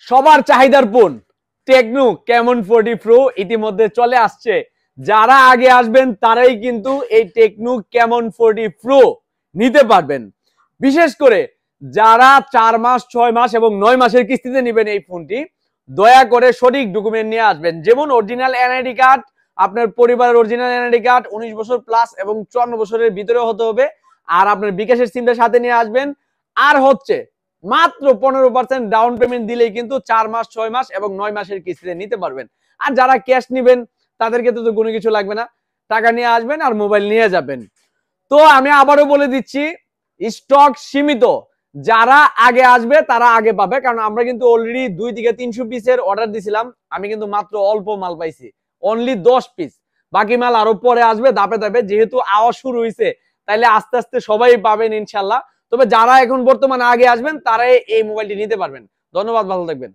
সবার চাহিদার phone techno Camon 40 pro ইতিমধ্যে চলে আসছে। যারা আগে আসবেন তারাই কিন্তু এই টেকনো ক্যামন 40 প্রো নিতে পারবেন। বিশেষ করে যারা 4 মাস 6 মাস এবং 9 মাসের কিস্তিতে নেবেন এই ফোনটি, দয়া করে সঠিক ডকুমেন্ট নিয়ে আসবেন। যেমন অরিজিনাল এনআইডি কার্ড, আপনার পরিবারের অরিজিনাল এনআইডি কার্ড 19 বছর প্লাস এবং 54 বছরের ভিতরে হতে হবে। আর আপনার বিকাশের সিমটা সাথে নিয়ে আসবেন। আর হচ্ছে মাত্র 15% ডাউন পেমেন্ট দিলেই কিন্তু 4 মাস 6 মাস এবং 9 মাসের কিস্তিতে নিতে পারবেন। আর যারা ক্যাশ নেবেন তাদেরকে তো কোনো কিছু লাগবে না, টাকা নিয়ে আসবেন আর মোবাইল নিয়ে যাবেন। তো আমি আবারও বলে দিচ্ছি, স্টক সীমিত, যারা আগে আসবে তারা আগে পাবে। কারণ আমরা কিন্তু অলরেডি 2 থেকে 300 পিসের অর্ডার দিছিলাম, আমি কিন্তু মাত্র অল্প মাল পাইছি, অনলি 10 পিস। বাকি মাল আরো পরে আসবে ধাপে ধাপে, যেহেতু আওয়াজ শুরু হয়েছে তাইলে আস্তে আস্তে সবাই পাবেন ইনশাল্লাহ। তবে যারা এখন বর্তমানে আগে আসবেন তারাই এই মোবাইলটি নিতে পারবেন। ধন্যবাদ, ভালো থাকবেন।